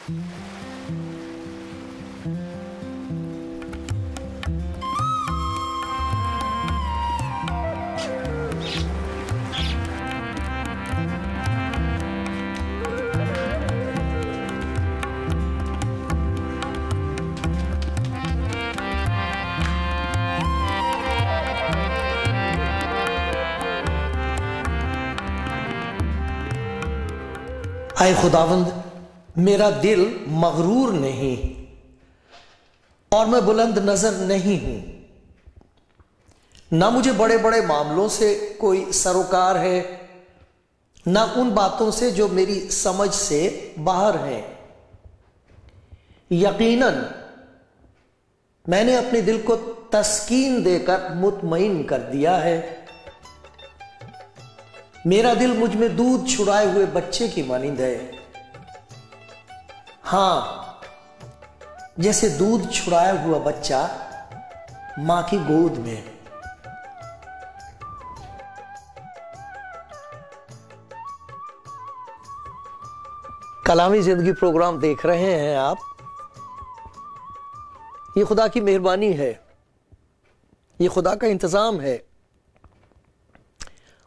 اے خداوند، میرا دل مغرور نہیں اور میں بلند نظر نہیں ہوں، نہ مجھے بڑے بڑے معاملوں سے کوئی سروکار ہے، نہ ان باتوں سے جو میری سمجھ سے باہر ہیں۔ یقیناً میں نے اپنے دل کو تسکین دے کر مطمئن کر دیا ہے، میرا دل مجھ میں دودھ چھڑائے ہوئے بچے کی مانند ہے، ہاں جیسے دودھ چھڑایا ہوا بچہ ماں کی گود میں۔ کلامی زندگی پروگرام دیکھ رہے ہیں آپ، یہ خدا کی مہربانی ہے، یہ خدا کا انتظام ہے،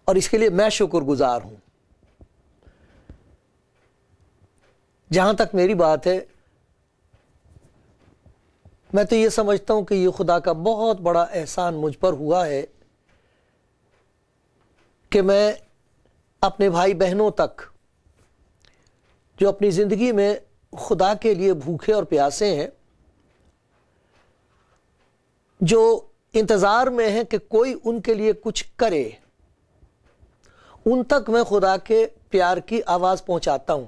اور اس کے لیے میں شکر گزار ہوں۔ جہاں تک میری بات ہے، میں تو یہ سمجھتا ہوں کہ یہ خدا کا بہت بڑا احسان مجھ پر ہوا ہے کہ میں اپنے بھائی بہنوں تک جو اپنی زندگی میں خدا کے لیے بھوکے اور پیاسے ہیں، جو انتظار میں ہیں کہ کوئی ان کے لیے کچھ کرے، ان تک میں خدا کے پیار کی آواز پہنچاتا ہوں،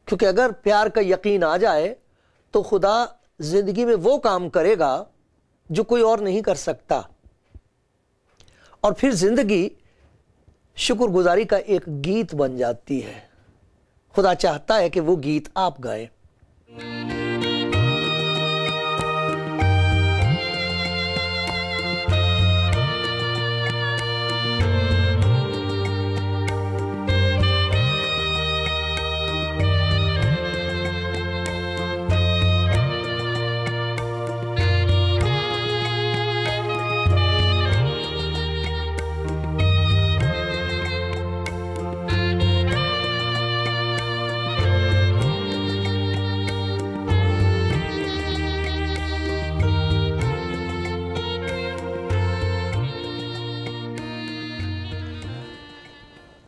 کیونکہ اگر پیار کا یقین آ جائے تو خدا زندگی میں وہ کام کرے گا جو کوئی اور نہیں کر سکتا، اور پھر زندگی شکر گزاری کا ایک گیت بن جاتی ہے۔ خدا چاہتا ہے کہ وہ گیت آپ گائیں۔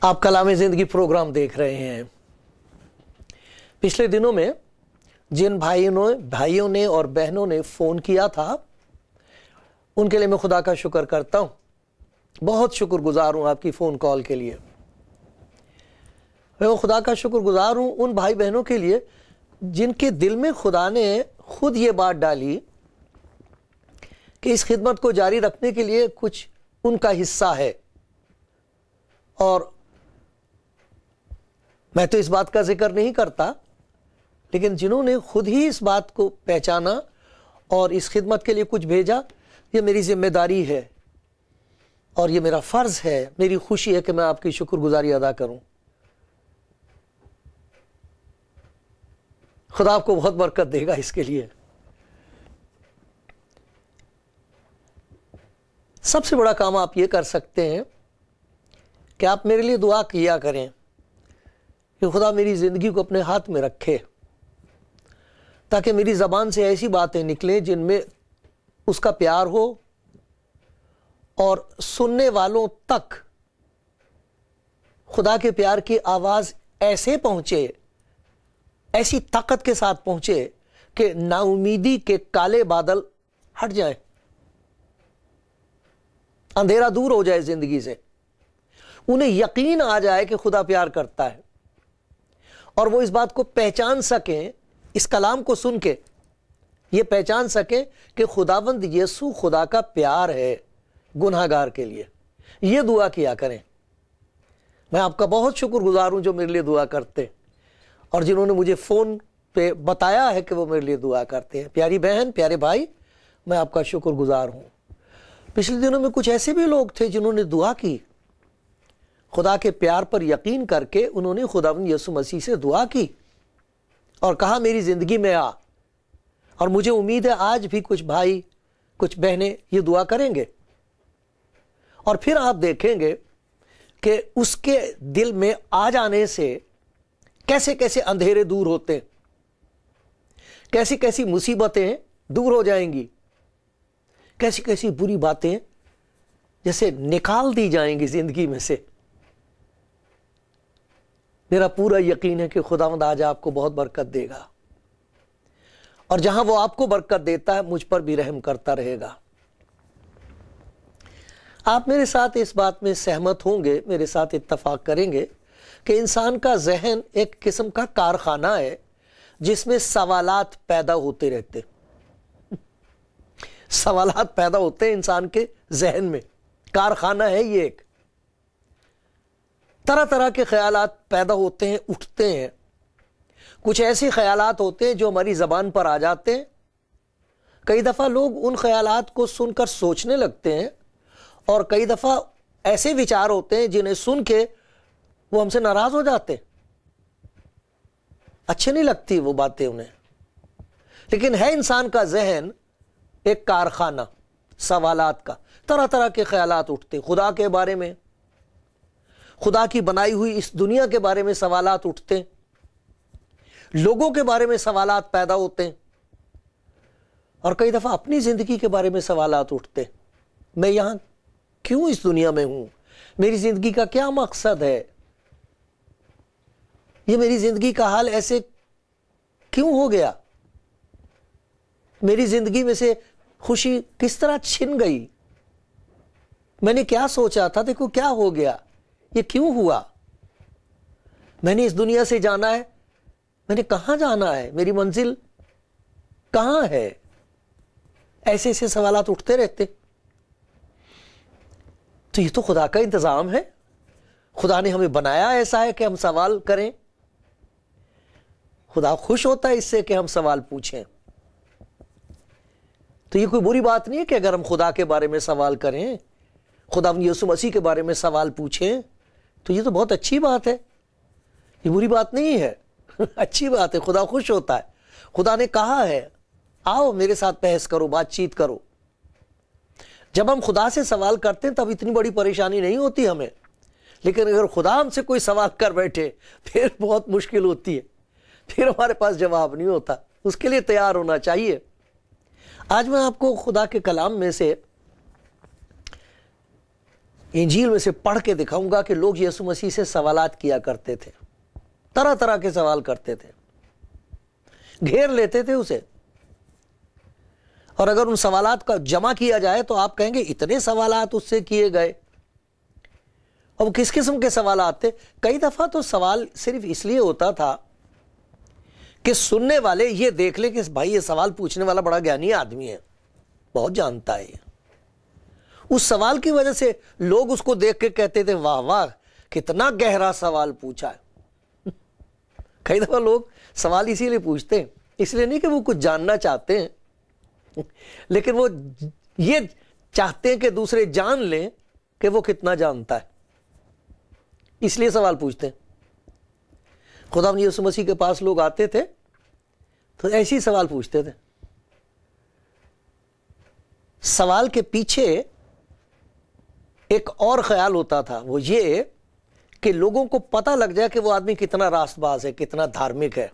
آپ کلام زندگی پروگرام دیکھ رہے ہیں۔ پچھلے دنوں میں جن بھائیوں نے اور بہنوں نے فون کیا تھا، ان کے لیے میں خدا کا شکر کرتا ہوں، بہت شکر گزار ہوں آپ کی فون کال کے لیے۔ میں خدا کا شکر گزار ہوں ان بھائی بہنوں کے لیے جن کے دل میں خدا نے خود یہ بات ڈالی کہ اس خدمت کو جاری رکھنے کے لیے کچھ ان کا حصہ ہے، اور میں تو اس بات کا ذکر نہیں کرتا، لیکن جنہوں نے خود ہی اس بات کو پہچانا اور اس خدمت کے لیے کچھ بھیجا، یہ میری ذمہ داری ہے اور یہ میرا فرض ہے، میری خوشی ہے کہ میں آپ کی شکر گزاری ادا کروں۔ خدا آپ کو بہت برکت دے گا اس کے لیے۔ سب سے بڑا کام آپ یہ کر سکتے ہیں کہ آپ میرے لیے دعا کیا کریں کہ خدا میری زندگی کو اپنے ہاتھ میں رکھے، تاکہ میری زبان سے ایسی باتیں نکلیں جن میں اس کا پیار ہو اور سننے والوں تک خدا کے پیار کی آواز ایسے پہنچے، ایسی طاقت کے ساتھ پہنچے کہ نا امیدی کے کالے بادل ہٹ جائیں، اندھیرا دور ہو جائے زندگی سے، انہیں یقین آ جائے کہ خدا پیار کرتا ہے، اور وہ اس بات کو پہچان سکیں، اس کلام کو سن کے یہ پہچان سکیں کہ خداوند یسوع خدا کا پیار ہے گناہگار کے لیے۔ یہ دعا کیا کریں۔ میں آپ کا بہت شکر گزار ہوں جو میرے لیے دعا کرتے، اور جنہوں نے مجھے فون پہ بتایا ہے کہ وہ میرے لیے دعا کرتے ہیں۔ پیاری بہن، پیارے بھائی، میں آپ کا شکر گزار ہوں۔ پچھلے دنوں میں کچھ ایسے بھی لوگ تھے جنہوں نے دعا کی، خدا کے پیار پر یقین کر کے انہوں نے خداوند یسوع مسیح سے دعا کی، اور کہا میری زندگی میں آ، اور مجھے امید ہے آج بھی کچھ بھائی کچھ بہنیں یہ دعا کریں گے، اور پھر آپ دیکھیں گے کہ اس کے دل میں آ جانے سے کیسے کیسے اندھیرے دور ہوتے ہیں، کیسی کیسی مصیبتیں دور ہو جائیں گی، کیسی کیسی بری باتیں جیسے نکال دی جائیں گی زندگی میں سے۔ میرا پورا یقین ہے کہ خداوند آج آپ کو بہت برکت دے گا، اور جہاں وہ آپ کو برکت دیتا ہے مجھ پر بھی رحم کرتا رہے گا۔ آپ میرے ساتھ اس بات میں سہمت ہوں گے، میرے ساتھ اتفاق کریں گے کہ انسان کا ذہن ایک قسم کا کارخانہ ہے جس میں سوالات پیدا ہوتے رہتے، سوالات پیدا ہوتے ہیں انسان کے ذہن میں، کارخانہ ہے یہ ایک، طرح طرح کے خیالات پیدا ہوتے ہیں، اٹھتے ہیں۔ کچھ ایسے خیالات ہوتے ہیں جو ہماری زبان پر آ جاتے ہیں، کئی دفعہ لوگ ان خیالات کو سن کر سوچنے لگتے ہیں، اور کئی دفعہ ایسے وچار ہوتے ہیں جنہیں سن کے وہ ہم سے ناراض ہو جاتے ہیں، اچھے نہیں لگتی وہ باتیں انہیں۔ لیکن ہے انسان کا ذہن ایک کارخانہ سوالات کا، طرح طرح کے خیالات اٹھتے، خدا کے بارے میں، خدا کی بنائی ہوئی اس دنیا کے بارے میں سوالات اٹھتے، لوگوں کے بارے میں سوالات پیدا ہوتے ہیں، اور کئی دفعہ اپنی زندگی کے بارے میں سوالات اٹھتے، میں یہاں کیوں اس دنیا میں ہوں، میری زندگی کا کیا مقصد ہے، یہ میری زندگی کا حال ایسے کیوں ہو گیا، میری زندگی میں سے خوشی کس طرح چھن گئی، میں نے کیا سوچا تھا، دیکھو کیا ہو گیا، یہ کیوں ہوا، میں نے اس دنیا سے جانا ہے، میں نے کہاں جانا ہے، میری منزل کہاں ہے، ایسے ایسے سوالات اٹھتے رہتے۔ تو یہ تو خدا کا انتظام ہے، خدا نے ہمیں بنایا ایسا ہے کہ ہم سوال کریں، خدا خوش ہوتا ہے اس سے کہ ہم سوال پوچھیں۔ تو یہ کوئی بری بات نہیں ہے کہ اگر ہم خدا کے بارے میں سوال کریں، خدا یسوع مسیح کے بارے میں سوال پوچھیں، تو یہ تو بہت اچھی بات ہے، یہ بری بات نہیں ہے، اچھی بات ہے، خدا خوش ہوتا ہے۔ خدا نے کہا ہے آؤ میرے ساتھ بحث کرو، بات چیت کرو۔ جب ہم خدا سے سوال کرتے ہیں تب اتنی بڑی پریشانی نہیں ہوتی ہمیں، لیکن اگر خدا ہم سے کوئی سوال کر بیٹھے پھر بہت مشکل ہوتی ہے، پھر ہمارے پاس جواب نہیں ہوتا، اس کے لیے تیار ہونا چاہیے۔ آج میں آپ کو خدا کے کلام میں سے، انجیل میں سے پڑھ کے دکھاؤں گا کہ لوگ یسوع مسیح سے سوالات کیا کرتے تھے، طرح طرح کے سوال کرتے تھے، گھیر لیتے تھے اسے، اور اگر ان سوالات کا جمع کیا جائے تو آپ کہیں گے اتنے سوالات اس سے کیے گئے، اور وہ کس قسم کے سوالات تھے۔ کئی دفعہ تو سوال صرف اس لیے ہوتا تھا کہ سننے والے یہ دیکھ لیں کہ بھائی یہ سوال پوچھنے والا بڑا گیانی آدمی ہے، بہت جانتا ہے، اس سوال کی وجہ سے لوگ اس کو دیکھ کے کہتے تھے واہ واہ کتنا گہرا سوال پوچھا ہے۔ کئی دفعہ لوگ سوال اسی لیے پوچھتے ہیں، اس لیے نہیں کہ وہ کچھ جاننا چاہتے ہیں، لیکن وہ یہ چاہتے ہیں کہ دوسرے جان لیں کہ وہ کتنا جانتا ہے، اس لیے سوال پوچھتے ہیں۔ خدا یسوع مسیح کے پاس لوگ آتے تھے تو ایسے ہی سوال پوچھتے تھے۔ سوال کے پیچھے ایک اور خیال ہوتا تھا، وہ یہ کہ لوگوں کو پتہ لگ جائے کہ وہ آدمی کتنا راست باز ہے، کتنا دھارمک ہے۔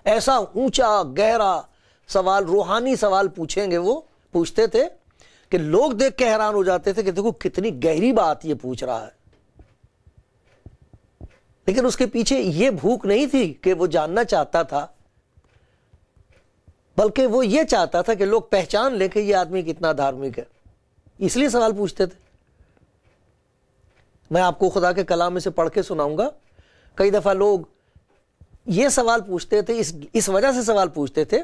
ایسا اونچا گہرا سوال، روحانی سوال پوچھیں گے، وہ پوچھتے تھے کہ لوگ دیکھ کے حیران ہو جاتے تھے کہ دیکھو کتنی گہری بات یہ پوچھ رہا ہے۔ لیکن اس کے پیچھے یہ بھوک نہیں تھی کہ وہ جاننا چاہتا تھا، بلکہ وہ یہ چاہتا تھا کہ لوگ پہچان لیں کہ یہ آدمی کتنا دھارمک ہے، اس لیے سوال پوچھتے تھے۔ میں آپ کو خدا کے کلام میں سے پڑھ کے سناؤں گا، کئی دفعہ لوگ یہ سوال پوچھتے تھے، اس وجہ سے سوال پوچھتے تھے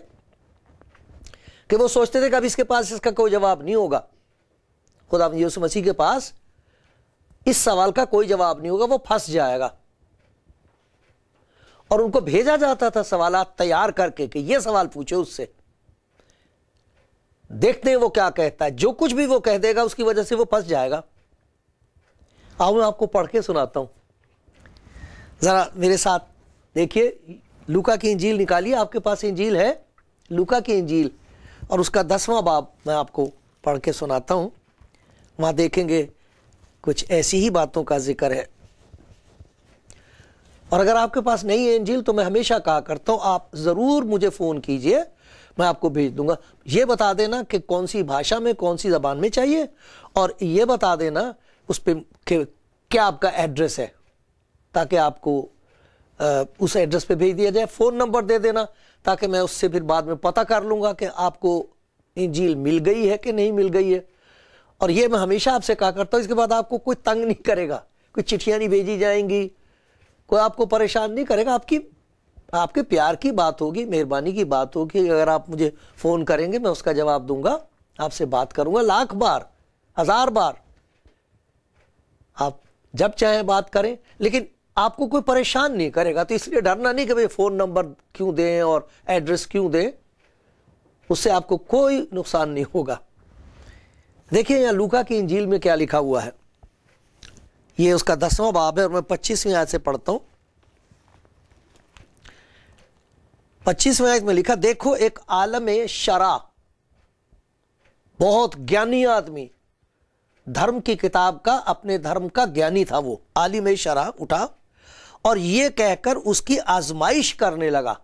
کہ وہ سوچتے تھے کہ اب اس کے پاس اس کا کوئی جواب نہیں ہوگا، خدا یسوع مسیح کے پاس اس سوال کا کوئی جواب نہیں ہوگا، وہ پھنس جائے گا۔ اور ان کو بھیجا جاتا تھا سوالات تیار کر کے کہ یہ سوال پوچھو اس سے، دیکھتے ہیں وہ کیا کہتا ہے، جو کچھ بھی وہ کہہ دے گا اس کی وجہ سے وہ پھنس جائے گا۔ آؤ میں آپ کو پڑھ کے سناتا ہوں، ذرا میرے ساتھ دیکھیے، لوکا کی انجیل نکالیے، آپ کے پاس انجیل ہے، لوکا کی انجیل، اور اس کا 10واں باب میں آپ کو پڑھ کے سناتا ہوں. وہاں دیکھیں گے کچھ ایسی ہی باتوں کا ذکر ہے. اور اگر آپ کے پاس نہیں ہے انجیل تو میں ہمیشہ کہا کرتا ہوں آپ ضرور مجھے فون کیجئے، میں آپ کو بھیج دوں گا. یہ بتا دینا کہ کون سی بھاشا میں، کون سی زبان میں چاہیے، اور یہ بتا دینا اس پہ کہ کیا آپ کا ایڈریس ہے، تاکہ آپ کو اس ایڈریس پہ بھیج دیا جائے. فون نمبر دے دینا تاکہ میں اس سے پھر بعد میں پتہ کر لوں گا کہ آپ کو انجیل مل گئی ہے کہ نہیں مل گئی ہے. اور یہ میں ہمیشہ آپ سے کہا کرتا ہوں، اس کے بعد آپ کو کوئی تنگ نہیں کرے گا، کوئی چٹھیاں نہیں بھیجی جائیں گی، کوئی آپ کو پریشان نہیں کرے گا. آپ کے پیار کی بات ہوگی، مہربانی کی بات ہوگی. اگر آپ مجھے فون کریں گے میں اس کا جواب دوں گا، آپ سے بات کروں گا 1,00,000 بار، 1000 بار. آپ جب چاہیں بات کریں، لیکن آپ کو کوئی پریشان نہیں کرے گا. تو اس لیے ڈرنا نہیں کہ بھئی فون نمبر کیوں دیں اور ایڈریس کیوں دیں، اس سے آپ کو کوئی نقصان نہیں ہوگا. دیکھیں یہاں لوکا کی انجیل میں کیا لکھا ہوا ہے. یہ اس کا 10واں باب ہے اور میں 25ویں آیت سے پڑھتا ہوں. 25ویں آیت میں لکھا، دیکھو ایک عالم شرع، بہت گیانی آدمی، دھرم کی کتاب کا، اپنے دھرم کا گیانی تھا، وہ عالم شرع اٹھا اور یہ کہہ کر اس کی آزمائش کرنے لگا.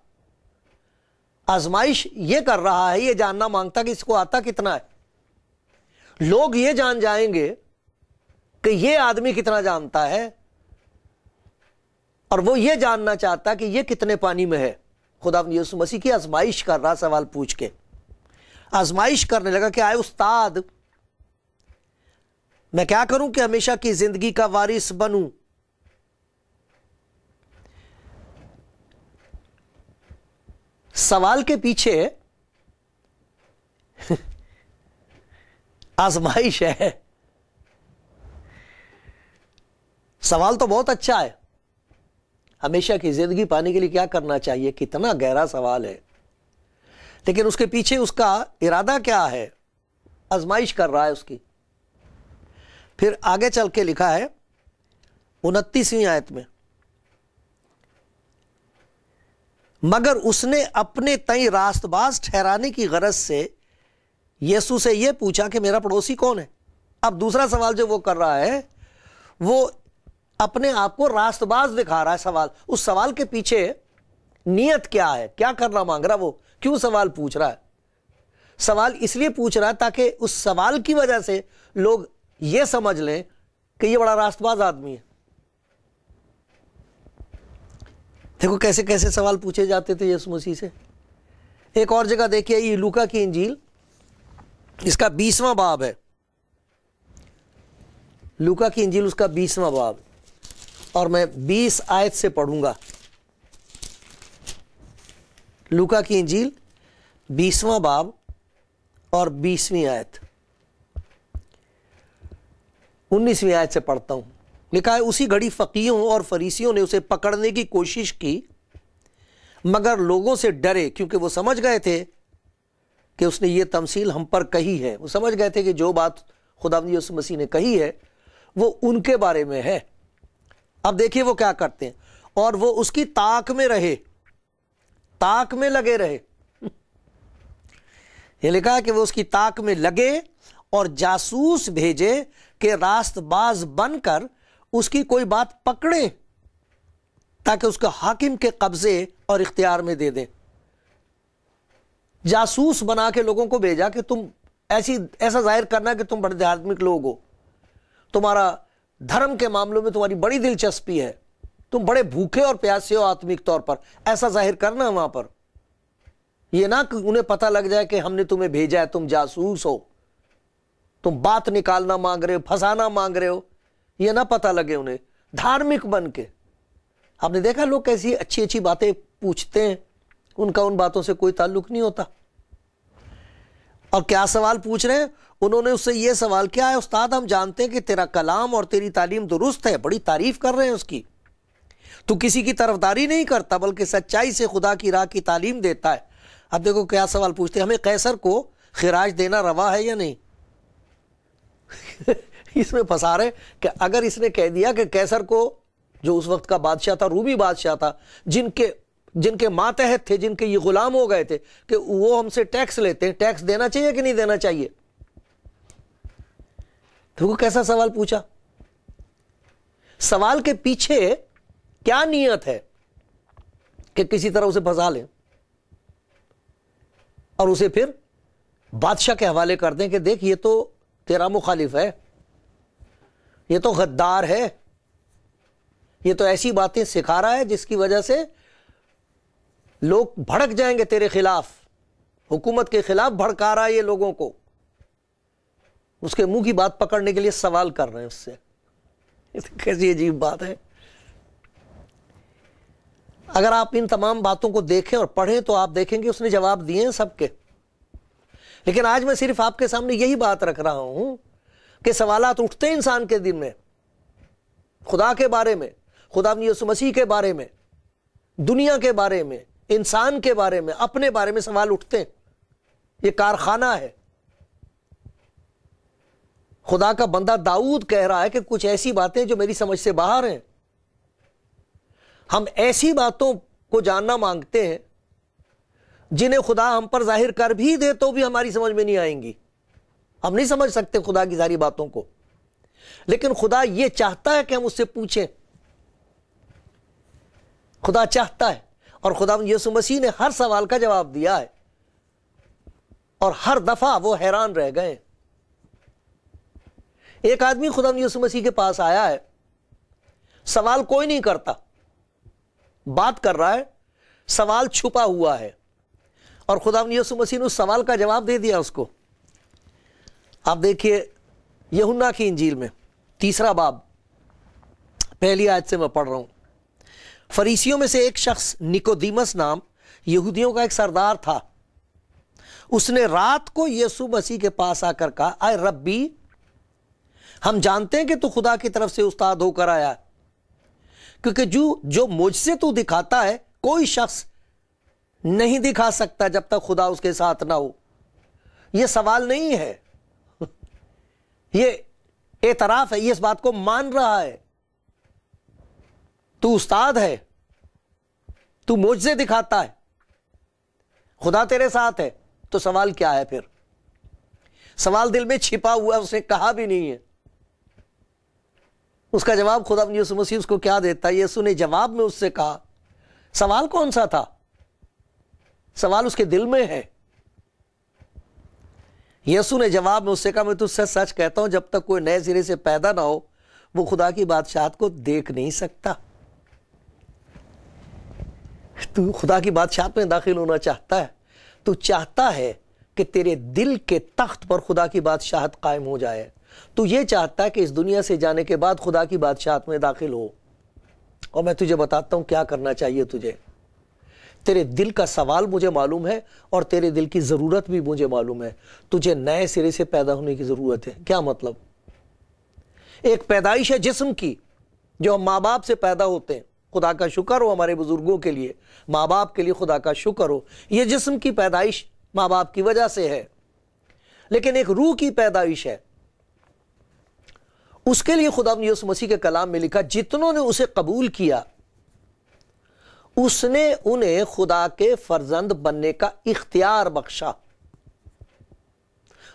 آزمائش یہ کر رہا ہے، یہ جاننا مانگتا کہ اس کو آتا کتنا ہے. لوگ یہ جان جائیں گے کہ یہ آدمی کتنا جانتا ہے، اور وہ یہ جاننا چاہتا کہ یہ کتنے پانی میں ہے. خدا یسوع مسیح کی آزمائش کر رہا، سوال پوچھ کے آزمائش کرنے لگا کہ آئے استاد میں کیا کروں کہ ہمیشہ کی زندگی کا وارث بنوں. سوال کے پیچھے آزمائش ہے. سوال تو بہت اچھا ہے، ہمیشہ کی زندگی پانے کے لیے کیا کرنا چاہیے، کتنا گہرا سوال ہے. لیکن اس کے پیچھے اس کا ارادہ کیا ہے، آزمائش کر رہا ہے اس کی. پھر آگے چل کے لکھا ہے 29ویں آیت میں، مگر اس نے اپنے تئیں راست باز ٹھہرانے کی غرض سے یسوع سے یہ پوچھا کہ میرا پڑوسی کون ہے. اب دوسرا سوال جو وہ کر رہا ہے، وہ اپنے آپ کو راست باز دکھا رہا ہے. سوال، اس سوال کے پیچھے نیت کیا ہے، کیا کرنا مانگ رہا، وہ کیوں سوال پوچھ رہا ہے. سوال اس لیے پوچھ رہا ہے تاکہ اس سوال کی وجہ سے لوگ یہ سمجھ لیں کہ یہ بڑا راست باز آدمی ہے. دیکھو کیسے کیسے سوال پوچھے جاتے تھے یسوع مسیح سے. ایک اور جگہ دیکھیے، یہ لوکا کی انجیل، اس کا 20واں باب ہے. لوکا کی انجیل اس کا 20واں باب، اور میں 20 آیت سے پڑھوں گا. لوکا کی انجیل 20واں باب اور 20ویں آیت. 19ویں آیت سے پڑھتا ہوں. لکھا ہے، اسی گھڑی فقیہوں اور فریسیوں نے اسے پکڑنے کی کوشش کی، مگر لوگوں سے ڈرے، کیونکہ وہ سمجھ گئے تھے کہ اس نے یہ تمثیل ہم پر کہی ہے. وہ سمجھ گئے تھے کہ جو بات خداوند یسوع مسیح نے کہی ہے وہ ان کے بارے میں ہے. اب دیکھیے وہ کیا کرتے ہیں، اور وہ اس کی تاک میں رہے، تاک میں لگے رہے. یہ لکھا ہے کہ وہ اس کی تاک میں لگے اور جاسوس بھیجے کہ راست باز بن کر اس کی کوئی بات پکڑیں تاکہ اس کا حاکم کے قبضے اور اختیار میں دے دیں. جاسوس بنا کے لوگوں کو بھیجا کہ تم ایسا ظاہر کرنا کہ تم بڑے دھارمک لوگ ہو، تمہارا دھرم کے معاملوں میں تمہاری بڑی دلچسپی ہے، تم بڑے بھوکے اور پیاسے ہو آتمک طور پر، ایسا ظاہر کرنا وہاں پر. یہ نہ کہ انہیں پتہ لگ جائے کہ ہم نے تمہیں بھیجا ہے، تم جاسوس ہو، تم بات نکالنا مانگ رہے ہو، پھنسانا مانگ رہے ہو، یہ نہ پتہ لگے انہیں. دھارمک بن کے، آپ نے دیکھا لوگ کیسی اچھی اچھی باتیں پوچھتے ہیں، ان کا ان باتوں سے کوئی تعلق نہیں ہوتا. اور کیا سوال پوچھ رہے ہیں انہوں نے؟ اس سے یہ سوال کیا ہے، استاد ہم جانتے ہیں کہ تیرا کلام اور تیری تعلیم درست ہے، بڑی تعریف کر رہے ہیں اس کی، تو کسی کی طرفداری نہیں کرتا بلکہ سچائی سے خدا کی راہ کی تعلیم دیتا ہے. اب دیکھو کیا سوال پوچھتے ہیں، ہمیں قیصر کو خراج دینا روا ہے یا نہیں؟ اس میں پھنسا رہے کہ اگر اس نے کہہ دیا کہ قیصر کو، جو اس وقت کا بادشاہ تھا، رومی بادشاہ تھا، جن کے ماتحت تھے، جن کے یہ غلام ہو گئے تھے، کہ وہ ہم سے ٹیکس لیتے ہیں، ٹیکس دینا چاہیے کہ نہیں دینا چاہیے؟ تو وہ کیسا سوال پوچھا؟ سوال کے پیچھے کیا نیت ہے کہ کسی طرح اسے پھنسا لیں اور اسے پھر بادشاہ کے حوالے کر دیں کہ دیکھ یہ تو تیرا مخالف ہے، یہ تو غدار ہے، یہ تو ایسی باتیں سکھا رہا ہے جس کی وجہ سے لوگ بھڑک جائیں گے تیرے خلاف، حکومت کے خلاف بھڑکا رہا ہے یہ لوگوں کو۔ اس کے منہ کی بات پکڑنے کے لیے سوال کر رہے ہیں اس سے۔ کیسی عجیب بات ہے۔ اگر آپ ان تمام باتوں کو دیکھیں اور پڑھیں تو آپ دیکھیں گے اس نے جواب دیے ہیں سب کے، لیکن آج میں صرف آپ کے سامنے یہی بات رکھ رہا ہوں کہ سوالات اٹھتے ہیں انسان کے دل میں، خدا کے بارے میں، خدا یسوع مسیح کے بارے میں، دنیا کے بارے میں، انسان کے بارے میں، اپنے بارے میں سوال اٹھتے ہیں۔ یہ کارخانہ ہے۔ خدا کا بندہ داؤد کہہ رہا ہے کہ کچھ ایسی باتیں جو میری سمجھ سے باہر ہیں۔ ہم ایسی باتوں کو جاننا مانگتے ہیں جنہیں خدا ہم پر ظاہر کر بھی دے تو بھی ہماری سمجھ میں نہیں آئیں گی، ہم نہیں سمجھ سکتے خدا کی ساری باتوں کو، لیکن خدا یہ چاہتا ہے کہ ہم اس سے پوچھیں۔ خدا چاہتا ہے، اور خدا یسوع مسیح نے ہر سوال کا جواب دیا ہے، اور ہر دفعہ وہ حیران رہ گئے۔ ایک آدمی خدا یسوع مسیح کے پاس آیا ہے، سوال کوئی نہیں کرتا، بات کر رہا ہے، سوال چھپا ہوا ہے، اور خدا یسوع مسیح نے اس سوال کا جواب دے دیا اس کو۔ آپ دیکھیے یوحنا کی انجیل میں 3 باب 1 آیت سے میں پڑھ رہا ہوں۔ فریسیوں میں سے ایک شخص نکودیمس نام یہودیوں کا ایک سردار تھا۔ اس نے رات کو یسوع مسیح کے پاس آ کر کہا، اے ربی، ہم جانتے ہیں کہ تو خدا کی طرف سے استاد ہو کر آیا ہے، کیونکہ جو مجھ سے تو دکھاتا ہے کوئی شخص نہیں دکھا سکتا جب تک خدا اس کے ساتھ نہ ہو۔ یہ سوال نہیں ہے، یہ اعتراف ہے، یہ اس بات کو مان رہا ہے، تو استاد ہے، تو معجزے دکھاتا ہے، خدا تیرے ساتھ ہے، تو سوال کیا ہے پھر؟ سوال دل میں چھپا ہوا، اس نے کہا بھی نہیں ہے۔ اس کا جواب خدا یسوع مسیح اس کو کیا دیتا ہے؟ یسوع نے جواب میں اس سے کہا، سوال کون سا تھا؟ سوال اس کے دل میں ہے۔ یسوع نے جواب میں اس سے کہا، میں تجھ سے سچ کہتا ہوں، جب تک کوئی نئے سرے سے پیدا نہ ہو وہ خدا کی بادشاہت کو دیکھ نہیں سکتا۔ تو خدا کی بادشاہت میں داخل ہونا چاہتا ہے، تو چاہتا ہے کہ تیرے دل کے تخت پر خدا کی بادشاہت قائم ہو جائے، تو یہ چاہتا ہے کہ اس دنیا سے جانے کے بعد خدا کی بادشاہت میں داخل ہو۔ اور میں تجھے بتاتا ہوں کیا کرنا چاہیے تجھے۔ تیرے دل کا سوال مجھے معلوم ہے، اور تیرے دل کی ضرورت بھی مجھے معلوم ہے۔ تجھے نئے سرے سے پیدا ہونے کی ضرورت ہے۔ کیا مطلب؟ ایک پیدائش ہے جسم کی، جو ہم ماں باپ سے پیدا ہوتے ہیں۔ خدا کا شکر ہو ہمارے بزرگوں کے لیے، ماں باپ کے لیے خدا کا شکر ہو۔ یہ جسم کی پیدائش ماں باپ کی وجہ سے ہے، لیکن ایک روح کی پیدائش ہے۔ اس کے لیے خدا نے یسوع مسیح کے کلام میں لکھا، جتنوں نے اسے قبول کیا اس نے انہیں خدا کے فرزند بننے کا اختیار بخشا۔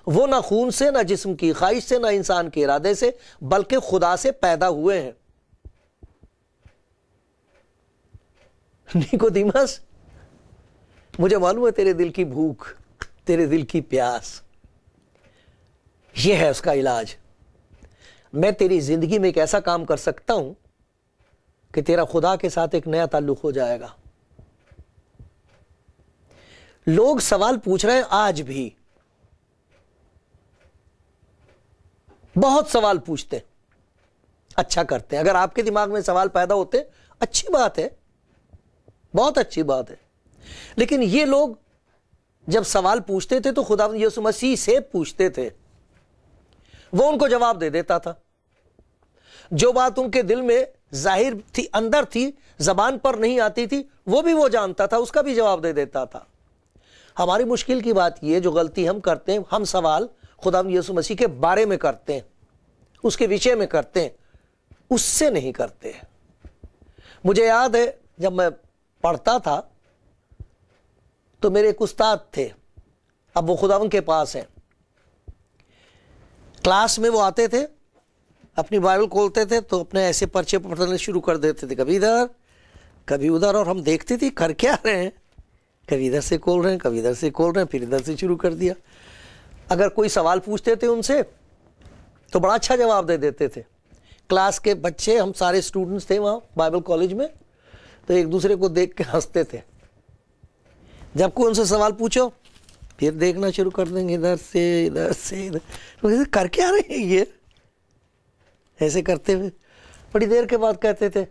وہ نہ خون سے، نہ جسم کی خواہش سے، نہ انسان کے ارادے سے، بلکہ خدا سے پیدا ہوئے ہیں۔ نکودیمس، مجھے معلوم ہے تیرے دل کی بھوک، تیرے دل کی پیاس، یہ ہے اس کا علاج۔ میں تیری زندگی میں ایک ایسا کام کر سکتا ہوں کہ تیرا خدا کے ساتھ ایک نیا تعلق ہو جائے گا۔ لوگ سوال پوچھ رہے ہیں آج بھی، بہت سوال پوچھتے ہیں، اچھا کرتے ہیں۔ اگر آپ کے دماغ میں سوال پیدا ہوتے ہیں، اچھی بات ہے، بہت اچھی بات ہے، لیکن یہ لوگ جب سوال پوچھتے تھے تو خدا یسوع مسیح سے پوچھتے تھے، وہ ان کو جواب دے دیتا تھا۔ جو بات ان کے دل میں ظاہر تھی، اندر تھی، زبان پر نہیں آتی تھی، وہ بھی وہ جانتا تھا، اس کا بھی جواب دے دیتا تھا۔ ہماری مشکل کی بات یہ، جو غلطی ہم کرتے ہیں، ہم سوال خدا یسوع مسیح کے بارے میں کرتے ہیں، اس کے وشے میں کرتے ہیں، اس سے نہیں کرتے۔ مجھے یاد ہے جب میں پڑھتا تھا تو میرے ایک استاد تھے، اب وہ خداوند کے پاس ہیں. کلاس میں وہ آتے تھے، اپنی بائبل کھولتے تھے تو اپنے ایسے پرچے پڑھنے شروع کر دیتے تھے، کبھی ادھر کبھی ادھر، اور ہم دیکھتے تھے کر کیا رہے ہیں، کبھی ادھر سے کھول رہے ہیں، کبھی ادھر سے کھول رہے ہیں، پھر ادھر سے شروع کر دیا. اگر کوئی سوال پوچھتے تھے ان سے تو بڑا اچھا جواب دے دیتے تھے. کلاس کے بچے، ہم سارے اسٹوڈنٹس تھے وہاں بائبل کالج میں، تو ایک دوسرے کو دیکھ کے ہنستے تھے. جب کوئی ان سے سوال پوچھو پھر دیکھنا شروع کر دیں گے ادھر سے ادھر سے ادھر. کر کیا رہے ہیں یہ؟ ایسے کرتے ہوئے بڑی دیر کے بعد کہتے تھے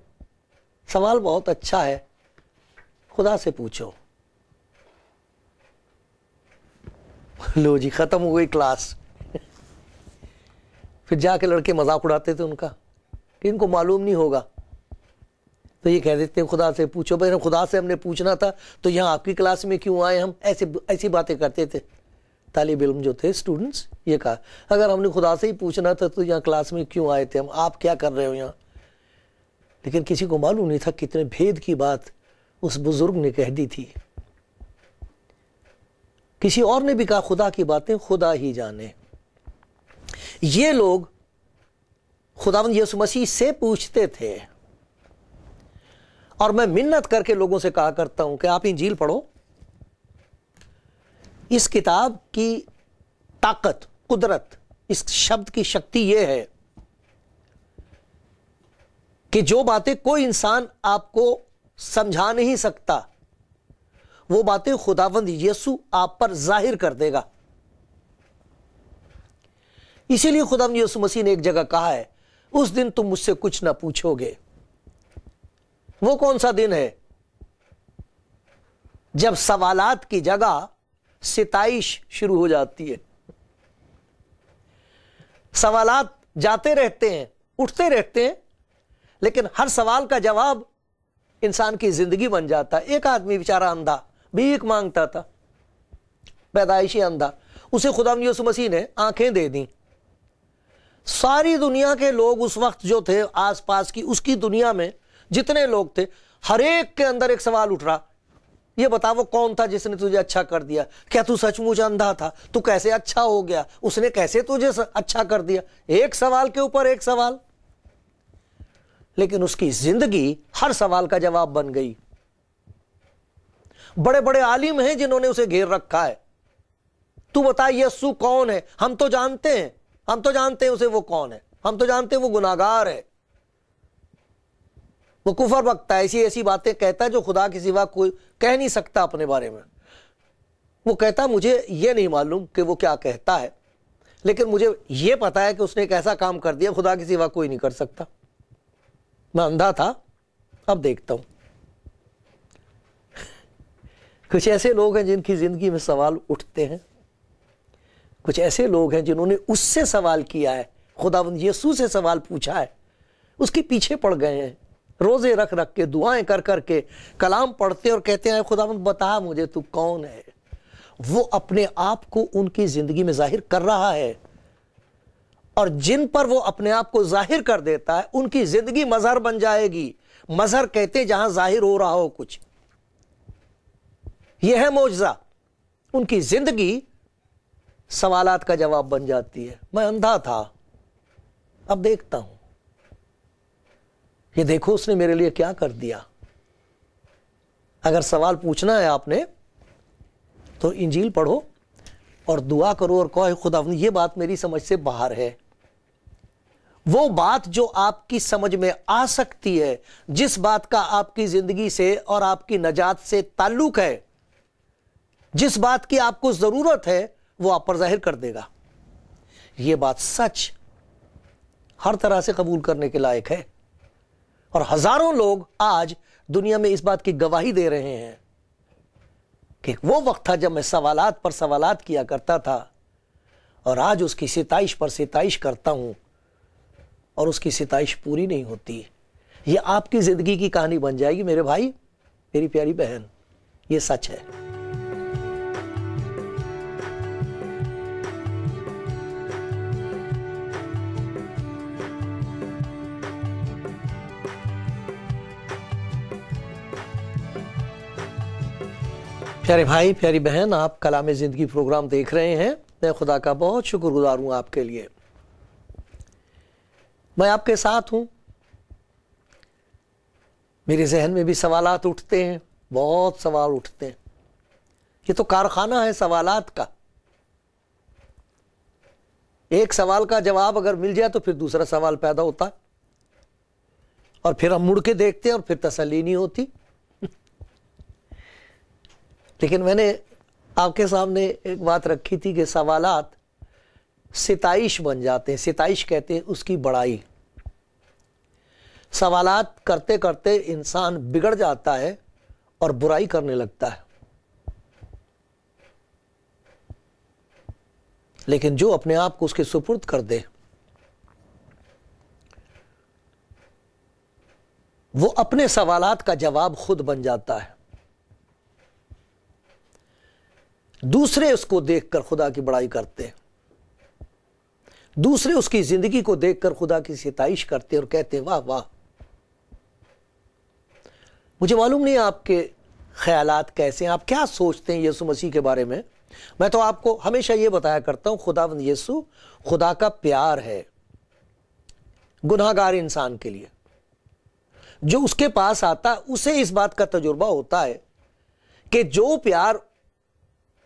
سوال بہت اچھا ہے، خدا سے پوچھو. لو جی، ختم ہو گئی کلاس. پھر جا کے لڑکے مذاق اڑاتے تھے ان کا کہ ان کو معلوم نہیں ہوگا، تو یہ کہہ دیتے ہیں خدا سے پوچھو. بھائی خدا سے ہم نے پوچھنا تھا تو یہاں آپ کی کلاس میں کیوں آئے؟ ہم ایسی باتیں کرتے تھے. طالب علم جو تھے، اسٹوڈنٹس، یہ کہا اگر ہم نے خدا سے ہی پوچھنا تھا تو یہاں کلاس میں کیوں آئے تھے ہم؟ آپ کیا کر رہے ہو یہاں؟ لیکن کسی کو معلوم نہیں تھا کتنے بھید کی بات اس بزرگ نے کہہ دی تھی. کسی اور نے بھی کہا خدا کی باتیں خدا ہی جانے. یہ لوگ خداوند یسوع مسیح سے پوچھتے تھے، اور میں منت کر کے لوگوں سے کہا کرتا ہوں کہ آپ انجیل پڑھو. اس کتاب کی طاقت، قدرت، اس شبد کی شکتی یہ ہے کہ جو باتیں کوئی انسان آپ کو سمجھا نہیں سکتا وہ باتیں خداوند یسوع آپ پر ظاہر کر دے گا. اسی لیے خداوند یسوع مسیح نے ایک جگہ کہا ہے اس دن تم مجھ سے کچھ نہ پوچھو گے. وہ کون سا دن ہے؟ جب سوالات کی جگہ ستائش شروع ہو جاتی ہے. سوالات جاتے رہتے ہیں، اٹھتے رہتے ہیں، لیکن ہر سوال کا جواب انسان کی زندگی بن جاتا ہے. ایک آدمی بیچارہ اندھا بھیک مانگتا تھا، پیدائشی اندھا، اسے خداوند یسوع مسیح نے آنکھیں دے دیں. ساری دنیا کے لوگ اس وقت جو تھے آس پاس کی، اس کی دنیا میں جتنے لوگ تھے، ہر ایک کے اندر ایک سوال اٹھ رہا، یہ بتا وہ کون تھا جس نے تجھے اچھا کر دیا؟ کیا تو سچ مچ اندھا تھا؟ تو کیسے اچھا ہو گیا؟ اس نے کیسے تجھے اچھا کر دیا؟ ایک سوال کے اوپر ایک سوال. لیکن اس کی زندگی ہر سوال کا جواب بن گئی. بڑے بڑے عالم ہیں جنہوں نے اسے گھیر رکھا ہے. تو بتا یسوع کون ہے؟ ہم تو جانتے ہیں، ہم تو جانتے ہیں اسے، وہ کون ہے، ہم تو جانتے ہیں وہ گناہگار ہے، وہ کفر بکتا ہے، ایسی باتیں کہتا ہے جو خدا کے سوا کوئی کہہ نہیں سکتا اپنے بارے میں. وہ کہتا مجھے یہ نہیں معلوم کہ وہ کیا کہتا ہے، لیکن مجھے یہ پتا ہے کہ اس نے ایک ایسا کام کر دیا خدا کے سوا کوئی نہیں کر سکتا. میں اندھا تھا، اب دیکھتا ہوں. کچھ ایسے لوگ ہیں جن کی زندگی میں سوال اٹھتے ہیں. کچھ ایسے لوگ ہیں جنہوں نے اس سے سوال کیا ہے، خداوند یسوع سے سوال پوچھا ہے، اس کے پیچھے پڑ گئے ہیں، روزے رکھ رکھ کے، دعائیں کر کر کے، کلام پڑھتے اور کہتے ہیں خداوند بتا مجھے تو کون ہے. وہ اپنے آپ کو ان کی زندگی میں ظاہر کر رہا ہے، اور جن پر وہ اپنے آپ کو ظاہر کر دیتا ہے ان کی زندگی مظہر بن جائے گی. مظہر کہتے جہاں ظاہر ہو رہا ہو کچھ. یہ ہے معجزہ. ان کی زندگی سوالات کا جواب بن جاتی ہے. میں اندھا تھا، اب دیکھتا ہوں. یہ دیکھو اس نے میرے لیے کیا کر دیا. اگر سوال پوچھنا ہے آپ نے تو انجیل پڑھو اور دعا کرو اور کہو خداوند یہ بات میری سمجھ سے باہر ہے. وہ بات جو آپ کی سمجھ میں آ سکتی ہے، جس بات کا آپ کی زندگی سے اور آپ کی نجات سے تعلق ہے، جس بات کی آپ کو ضرورت ہے، وہ آپ پر ظاہر کر دے گا. یہ بات سچ ہر طرح سے قبول کرنے کے لائق ہے. اور ہزاروں لوگ آج دنیا میں اس بات کی گواہی دے رہے ہیں کہ وہ وقت تھا جب میں سوالات پر سوالات کیا کرتا تھا، اور آج اس کی ستائش پر ستائش کرتا ہوں، اور اس کی ستائش پوری نہیں ہوتی. یہ آپ کی زندگی کی کہانی بن جائے گی میرے بھائی، میری پیاری بہن. یہ سچ ہے. پیارے بھائی پیاری بہن، آپ کلام زندگی پروگرام دیکھ رہے ہیں۔ میں خدا کا بہت شکر گزار ہوں آپ کے لیے۔ میں آپ کے ساتھ ہوں۔ میرے ذہن میں بھی سوالات اٹھتے ہیں، بہت سوال اٹھتے ہیں۔ یہ تو کارخانہ ہے سوالات کا۔ ایک سوال کا جواب اگر مل جائے تو پھر دوسرا سوال پیدا ہوتا ہے، اور پھر ہم مڑ کے دیکھتے ہیں اور پھر تسلی نہیں ہوتی۔ لیکن میں نے آپ کے سامنے ایک بات رکھی تھی کہ سوالات ستائش بن جاتے ہیں۔ ستائش کہتے ہیں اس کی بڑائی۔ سوالات کرتے کرتے انسان بگڑ جاتا ہے اور برائی کرنے لگتا ہے۔ لیکن جو اپنے آپ کو اس کے سپرد کر دے، وہ اپنے سوالات کا جواب خود بن جاتا ہے۔ دوسرے اس کو دیکھ کر خدا کی بڑائی کرتے ہیں، دوسرے اس کی زندگی کو دیکھ کر خدا کی ستائش کرتے اور کہتے ہیں واہ واہ۔ مجھے معلوم نہیں آپ کے خیالات کیسے ہیں، آپ کیا سوچتے ہیں یسوع مسیح کے بارے میں۔ میں تو آپ کو ہمیشہ یہ بتایا کرتا ہوں، خداوند یسوع خدا کا پیار ہے گناہگار انسان کے لیے۔ جو اس کے پاس آتا ہے اسے اس بات کا تجربہ ہوتا ہے کہ جو پیار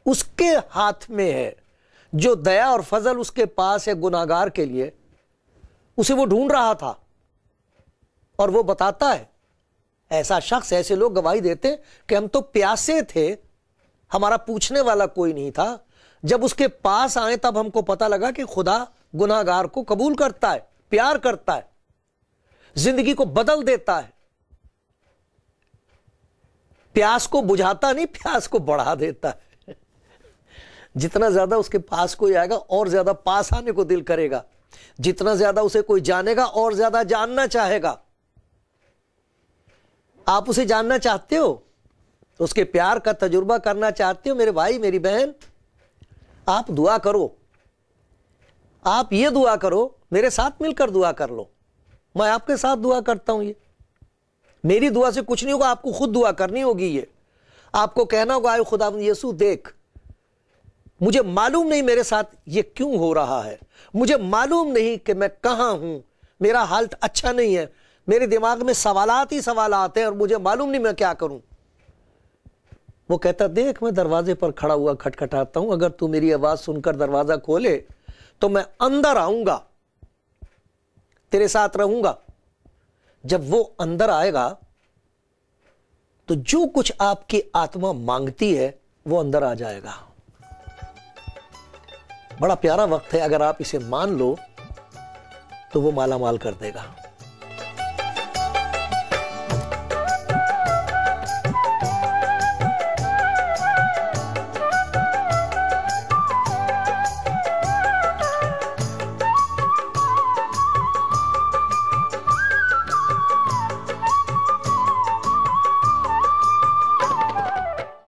اس کے ہاتھ میں ہے، جو دیا اور فضل اس کے پاس ہے گناہگار کے لیے، اسے وہ ڈھونڈ رہا تھا اور وہ بتاتا ہے۔ ایسا شخص، ایسے لوگ گواہی دیتے کہ ہم تو پیاسے تھے، ہمارا پوچھنے والا کوئی نہیں تھا۔ جب اس کے پاس آئے تب ہم کو پتا لگا کہ خدا گناہگار کو قبول کرتا ہے، پیار کرتا ہے، زندگی کو بدل دیتا ہے۔ پیاس کو بجھاتا نہیں، پیاس کو بڑھا دیتا ہے۔ جتنا زیادہ اس کے پاس کوئی آئے گا اور زیادہ پاس آنے کو دل کرے گا، جتنا زیادہ اسے کوئی جانے گا اور زیادہ جاننا چاہے گا۔ آپ اسے جاننا چاہتے ہو، اس کے پیار کا تجربہ کرنا چاہتے ہو، میرے بھائی میری بہن، آپ دعا کرو۔ آپ یہ دعا کرو، میرے ساتھ مل کر دعا کر لو۔ میں آپ کے ساتھ دعا کرتا ہوں۔ یہ میری دعا سے کچھ نہیں ہوگا، آپ کو خود دعا کرنی ہوگی۔ یہ آپ کو کہنا ہوگا، اے خداوند یسوع دیکھ، مجھے معلوم نہیں میرے ساتھ یہ کیوں ہو رہا ہے، مجھے معلوم نہیں کہ میں کہاں ہوں، میرا حالت اچھا نہیں ہے، میرے دماغ میں سوالات ہی سوالات ہیں اور مجھے معلوم نہیں میں کیا کروں۔ وہ کہتا دیکھ، میں دروازے پر کھڑا ہوا کھٹکھٹاتا ہوں، اگر تو میری آواز سن کر دروازہ کھولے تو میں اندر آؤں گا، تیرے ساتھ رہوں گا۔ جب وہ اندر آئے گا تو جو کچھ آپ کی آتما مانگتی ہے وہ اندر آ جائے گا۔ بڑا پیارا وقت ہے، اگر آپ اسے مان لو تو وہ مالا مال کر دے گا۔